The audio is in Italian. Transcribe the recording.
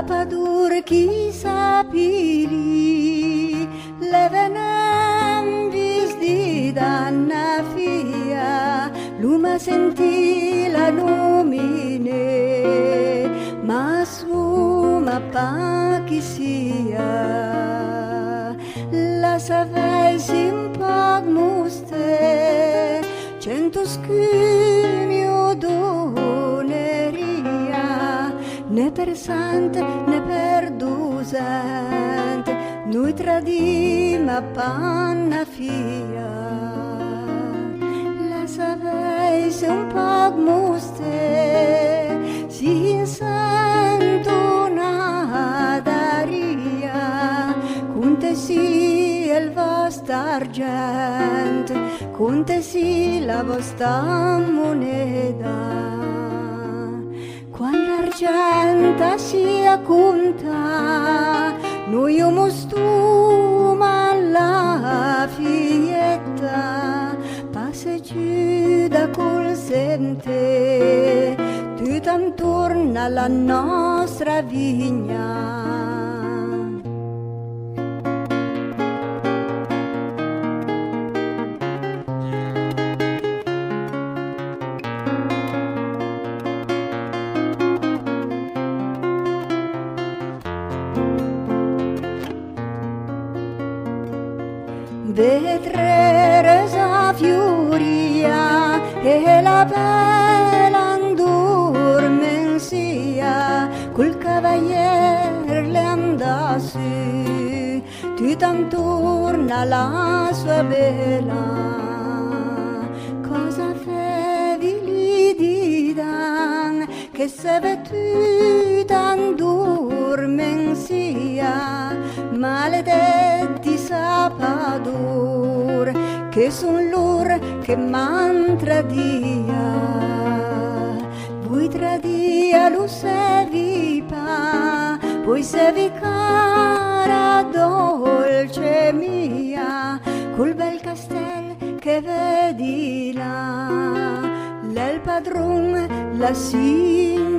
padur chi sapili le venem vis di danna fia luma senti la lumine ma su ma pa chi sia la savesi un po' muste cento scumi odoneria ne per sante ne per dusante noi tradim a panna fia la savesi un po' muste si sento daria conte si il vostro argento conte si la vostra moneta quando l'argento si conta noi mostuma la fietta passa giù da col sente tutto intorno alla nostra vigna vedere sa fioria e la bella andormensia col cavalier le andasse tutto intorno alla sua bella cosa fevi di dan che se vetuta andormensia maledetti sapadur che son lor che m'han tradia voi tradia lo sevi pa poi sevi cara dolce mia col bel castel che vedi là l'el padron la signoria